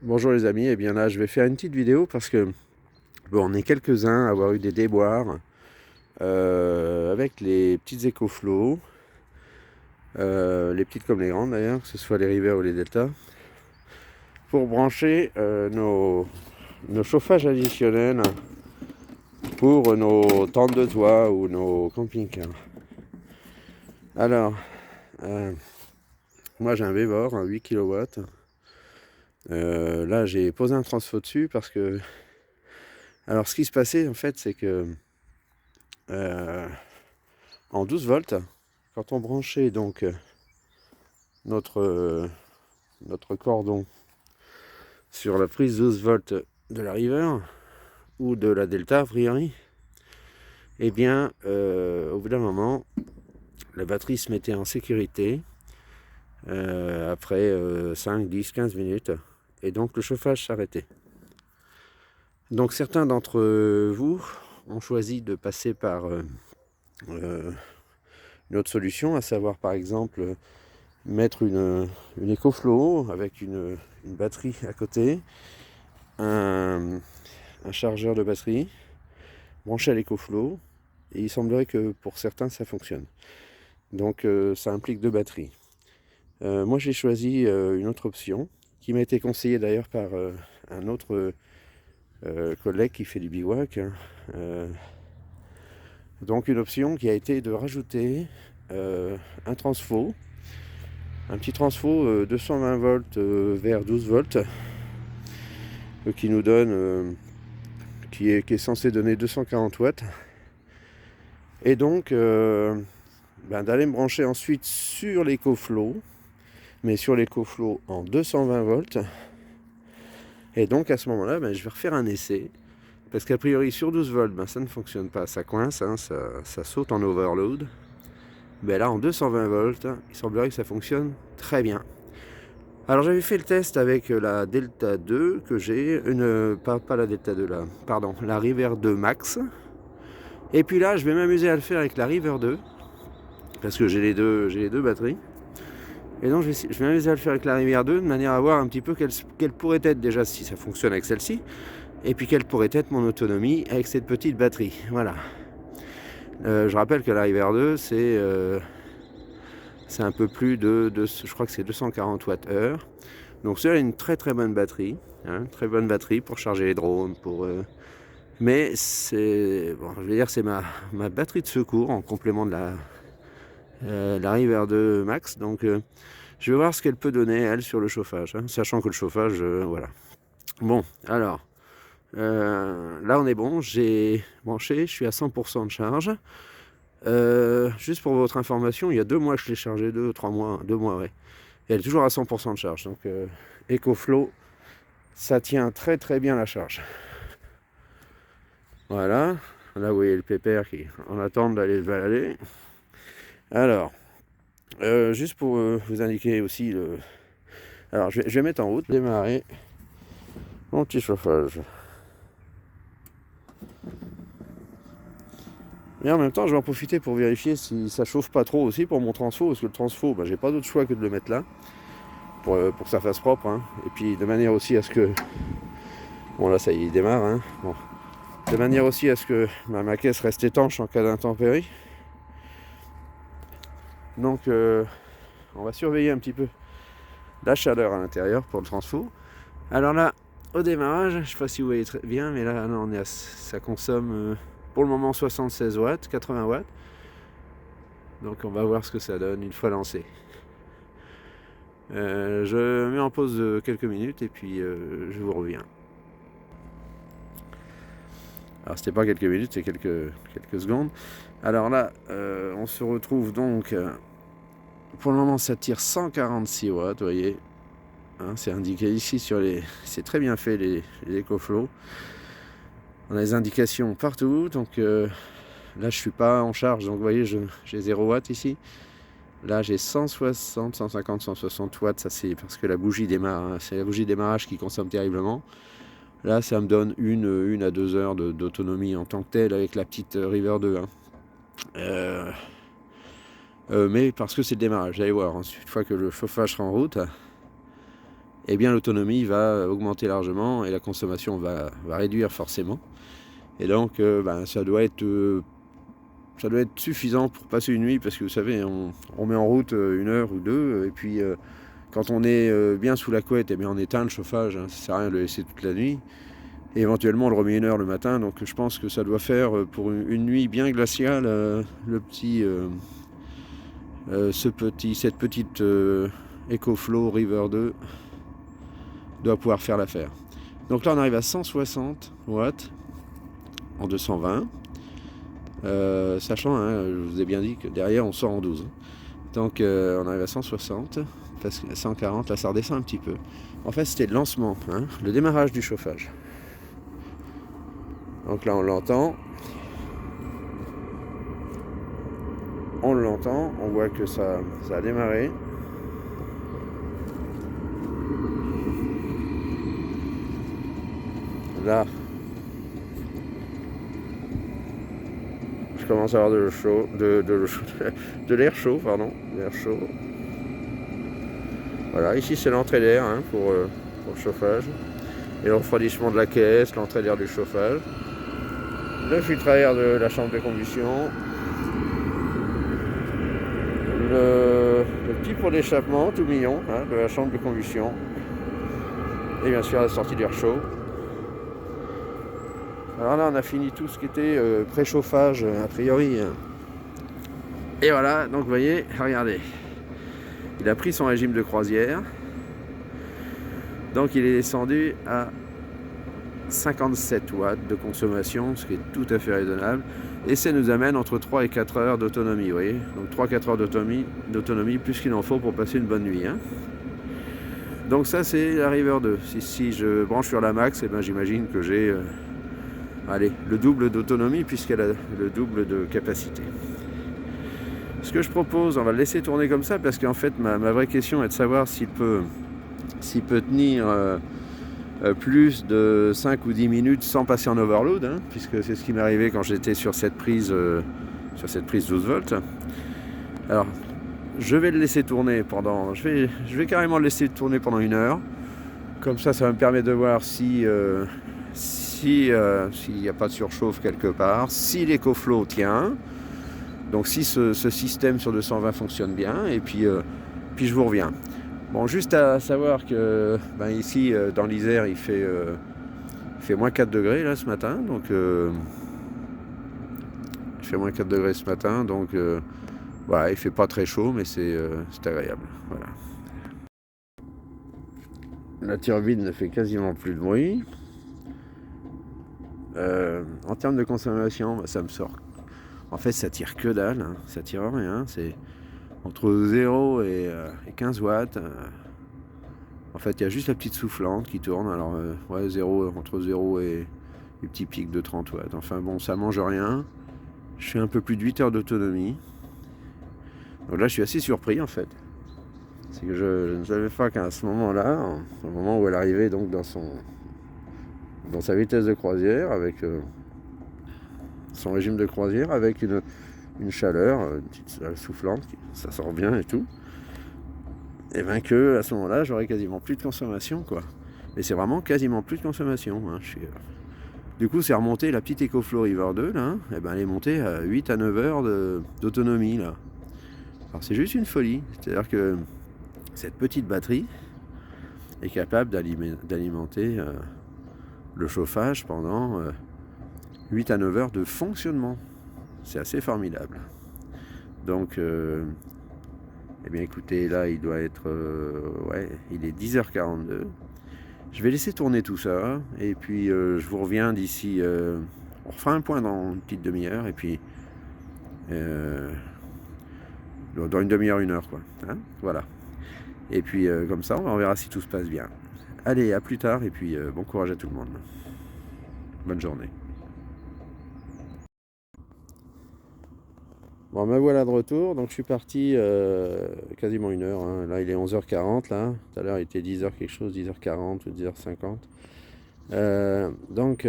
Bonjour les amis, et bien là je vais faire une petite vidéo parce que bon, on est quelques-uns à avoir eu des déboires avec les petites EcoFlow, les petites comme les grandes d'ailleurs, que ce soit les rivers ou les deltas, pour brancher nos chauffages additionnels pour nos tentes de toit ou nos camping-cars. Alors, moi j'ai un Vevor, un 8 kW. Là j'ai posé un transfo dessus parce que... Alors ce qui se passait en fait c'est que en 12 volts, quand on branchait donc notre, notre cordon sur la prise 12 volts de la River ou de la Delta a priori, eh bien au bout d'un moment la batterie se mettait en sécurité après 5, 10, 15 minutes et donc le chauffage s'arrêtait. Donc certains d'entre vous ont choisi de passer par une autre solution, à savoir par exemple mettre une EcoFlow avec une batterie à côté, un chargeur de batterie, branché à l'EcoFlow, et il semblerait que pour certains ça fonctionne. Donc ça implique deux batteries. Moi j'ai choisi une autre option, qui m'a été conseillée d'ailleurs par un autre collègue qui fait du bivouac. Donc une option qui a été de rajouter un transfo, un petit transfo 220 volts vers 12 volts, qui nous donne, qui est censé donner 240 watts. Et donc d'aller me brancher ensuite sur l'EcoFlow, mais sur l'EcoFlow en 220 volts. Et donc à ce moment-là, je vais refaire un essai. Parce qu'a priori sur 12 volts, ça ne fonctionne pas, ça coince, ça saute en overload. Là en 220 volts, il semblerait que ça fonctionne très bien. Alors j'avais fait le test avec la Delta 2 que j'ai, pas la Delta 2 là, pardon, la River 2 Max. Et puis là je vais m'amuser à le faire avec la River 2, parce que j'ai les deux batteries. Et donc je vais m'amuser à le faire avec la Rivière 2 de manière à voir un petit peu quelle pourrait être déjà si ça fonctionne avec celle-ci, et puis quelle pourrait être mon autonomie avec cette petite batterie. Voilà. Je rappelle que la Rivière 2 c'est un peu plus de je crois que c'est 240 Wh. Donc c'est une très très bonne batterie, très bonne batterie pour charger les drones, mais c'est bon, je vais dire c'est ma batterie de secours en complément de la River 2 Max. Donc je vais voir ce qu'elle peut donner, elle, sur le chauffage, sachant que le chauffage, voilà. Bon, alors, là on est bon, j'ai branché, je suis à 100% de charge. Juste pour votre information, il y a 2 mois que je l'ai chargé, 3 mois, 2 mois, ouais. Et elle est toujours à 100% de charge, donc EcoFlow, ça tient très très bien la charge. Voilà, là vous voyez le pépère qui en attend d'aller se balader. Alors, juste pour vous indiquer aussi le... Alors je vais mettre en route, démarrer mon petit chauffage. Et en même temps je vais en profiter pour vérifier si ça chauffe pas trop aussi pour mon transfo, parce que le transfo, j'ai pas d'autre choix que de le mettre là, pour que ça fasse propre, et puis de manière aussi à ce que... Bon là ça y est, il démarre, bon. De manière aussi à ce que ma caisse reste étanche en cas d'intempérie. Donc on va surveiller un petit peu la chaleur à l'intérieur pour le transfo. Alors là, au démarrage, je ne sais pas si vous voyez très bien, mais là non, ça consomme pour le moment 76 watts, 80 watts. Donc on va voir ce que ça donne une fois lancé. Je mets en pause quelques minutes et puis je vous reviens. Alors c'était pas quelques minutes, c'est quelques secondes. Alors là, on se retrouve donc... pour le moment ça tire 146 watts, vous voyez. C'est indiqué ici sur les... C'est très bien fait les EcoFlow. On a les indications partout, donc là je suis pas en charge, donc vous voyez j'ai 0 watts ici. Là j'ai 160, 150, 160 watts, ça c'est parce que la bougie démarre, c'est la bougie de démarrage qui consomme terriblement. Là ça me donne une à 2 heures d'autonomie en tant que telle avec la petite River 2. Mais parce que c'est le démarrage, vous allez voir, une fois que le chauffage sera en route, eh bien l'autonomie va augmenter largement et la consommation va réduire forcément. Et donc ça doit être suffisant pour passer une nuit, parce que vous savez, on met en route 1 heure ou 2, et puis quand on est bien sous la couette, eh bien on éteint le chauffage, hein, ça sert à rien de le laisser toute la nuit. Et éventuellement on le remet 1 heure le matin, donc je pense que ça doit faire pour une nuit bien glaciale, cette petite EcoFlow River 2 doit pouvoir faire l'affaire. Donc là on arrive à 160 watts en 220, sachant, hein, je vous ai bien dit que derrière on sort en 12. Donc on arrive à 160, parce que 140, là ça redescend un petit peu. En fait c'était le lancement, hein, le démarrage du chauffage. Donc là on l'entend. On l'entend, on voit que ça a démarré. Là, je commence à avoir de l'air chaud, pardon, l'air chaud. Voilà, ici c'est l'entrée d'air, hein, pour le chauffage. Et le refroidissement de la caisse, l'entrée d'air du chauffage. Le filtre à air de la chambre de combustion. Le petit pot d'échappement tout mignon, hein, de la chambre de combustion. Et bien sûr la sortie d'air chaud. Alors là on a fini tout ce qui était préchauffage a priori. Et voilà, donc vous voyez, regardez. Il a pris son régime de croisière. Donc il est descendu à 57 watts de consommation, ce qui est tout à fait raisonnable. Et ça nous amène entre 3 et 4 heures d'autonomie, vous voyez. Donc 3-4 heures d'autonomie, plus qu'il en faut pour passer une bonne nuit. Hein. Donc ça c'est la River 2. Si je branche sur la Max, eh ben, j'imagine que j'ai le double d'autonomie, puisqu'elle a le double de capacité. Ce que je propose, on va le laisser tourner comme ça, parce qu'en fait ma vraie question est de savoir s'il peut tenir plus de 5 ou 10 minutes sans passer en overload, hein, puisque c'est ce qui m'est arrivé quand j'étais sur cette prise 12 volts. Alors je vais le laisser tourner pendant, je vais carrément le laisser tourner pendant 1 heure, comme ça va me permettre de voir s'il n'y a pas de surchauffe quelque part, si l'EcoFlow tient, donc si ce système sur 220 fonctionne bien, et puis je vous reviens. Bon, juste à savoir que ici dans l'Isère il fait moins 4 degrés là ce matin, donc il fait moins 4 degrés ce matin, donc voilà, il fait pas très chaud, mais c'est agréable. Voilà. La turbine ne fait quasiment plus de bruit. En termes de consommation, ça me sort. En fait, ça tire que dalle, hein. Ça tire rien. C'est entre 0 et 15 watts. En fait, il y a juste la petite soufflante qui tourne. Alors, entre 0 et des petits pics de 30 watts. Enfin bon, ça mange rien. Je fais un peu plus de 8 heures d'autonomie. Donc là, je suis assez surpris en fait. C'est que je ne savais pas qu'à ce moment-là, au moment où elle arrivait donc dans sa vitesse de croisière, avec son régime de croisière, avec une chaleur, une petite soufflante, ça sort bien et tout, et bien que à ce moment-là, j'aurais quasiment plus de consommation, quoi. Mais c'est vraiment quasiment plus de consommation. Hein. Du coup, c'est remonté, la petite EcoFlow River 2, là, et ben, elle est montée à 8 à 9 heures d'autonomie, là. Alors c'est juste une folie, c'est-à-dire que cette petite batterie est capable d'alimenter le chauffage pendant 8 à 9 heures de fonctionnement. C'est assez formidable. Donc, eh bien écoutez, là il doit être, il est 10h42. Je vais laisser tourner tout ça, et puis je vous reviens d'ici, on refera un point dans une petite demi-heure, et puis dans une demi-heure, 1 heure, quoi. Hein, voilà. Et puis comme ça, on verra si tout se passe bien. Allez, à plus tard, et puis bon courage à tout le monde. Bonne journée. Bon, me voilà de retour, donc je suis parti quasiment 1 heure, hein. Là il est 11h40, là. Tout à l'heure il était 10h quelque chose, 10h40 ou 10h50. Donc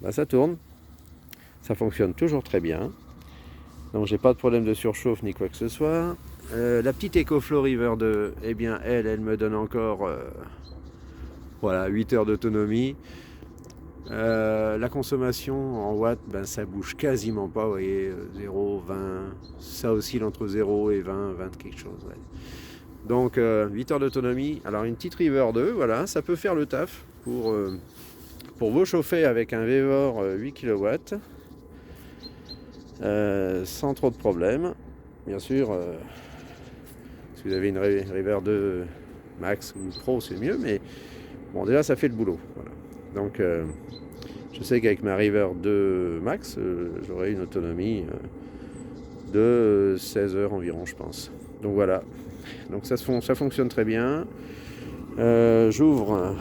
ça tourne, ça fonctionne toujours très bien. Donc j'ai pas de problème de surchauffe ni quoi que ce soit. La petite EcoFlow River 2, eh bien elle me donne encore voilà, 8 heures d'autonomie. La consommation en watts, ben, ça bouge quasiment pas, vous voyez, 0, 20, ça oscille entre 0 et 20, 20 quelque chose. Ouais. Donc 8 heures d'autonomie. Alors une petite River 2, voilà, ça peut faire le taf pour vous chauffer avec un Vevor 8 kW sans trop de problèmes. Bien sûr, si vous avez une River 2 Max ou Pro, c'est mieux, mais bon, déjà ça fait le boulot. Voilà. Donc je sais qu'avec ma River 2 Max, j'aurai une autonomie de 16 heures environ, je pense. Donc voilà, donc ça fonctionne très bien. J'ouvre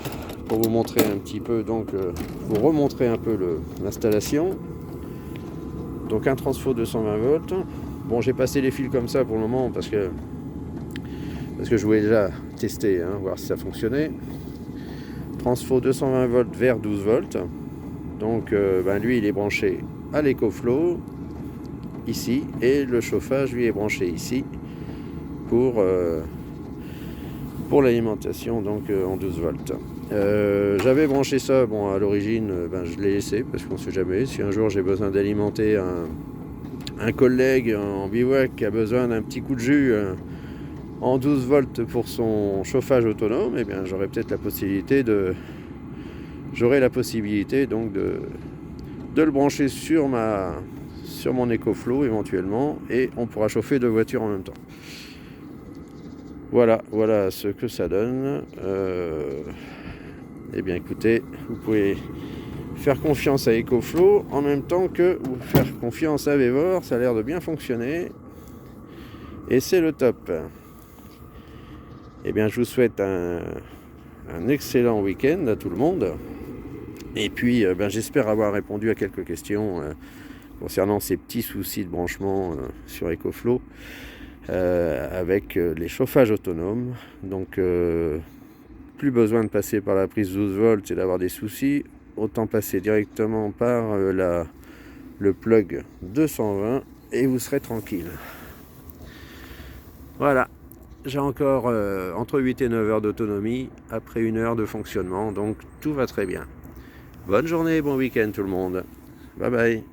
pour vous montrer un petit peu, donc vous remontrer un peu l'installation. Donc un transfo 220 volts. Bon, j'ai passé les fils comme ça pour le moment parce que je voulais déjà tester, hein, voir si ça fonctionnait. Transfo 220 volts vers 12 volts. Donc lui il est branché à l'EcoFlow ici et le chauffage lui est branché ici pour l'alimentation donc en 12 volts. J'avais branché ça, bon à l'origine je l'ai laissé parce qu'on ne sait jamais si un jour j'ai besoin d'alimenter un collègue en bivouac qui a besoin d'un petit coup de jus en 12 volts pour son chauffage autonome, et bien j'aurai peut-être la possibilité donc de le brancher sur mon EcoFlow éventuellement, et on pourra chauffer deux voitures en même temps. Voilà ce que ça donne. Eh bien écoutez, vous pouvez faire confiance à EcoFlow en même temps que vous faire confiance à Vevor, ça a l'air de bien fonctionner et c'est le top. Eh bien je vous souhaite un excellent week-end à tout le monde, et puis j'espère avoir répondu à quelques questions concernant ces petits soucis de branchement sur EcoFlow avec les chauffages autonomes. Donc plus besoin de passer par la prise 12 volts et d'avoir des soucis, autant passer directement par le plug 220 et vous serez tranquille. Voilà, j'ai encore entre 8 et 9 heures d'autonomie après 1 heure de fonctionnement, donc tout va très bien. Bonne journée, bon week-end tout le monde. Bye bye.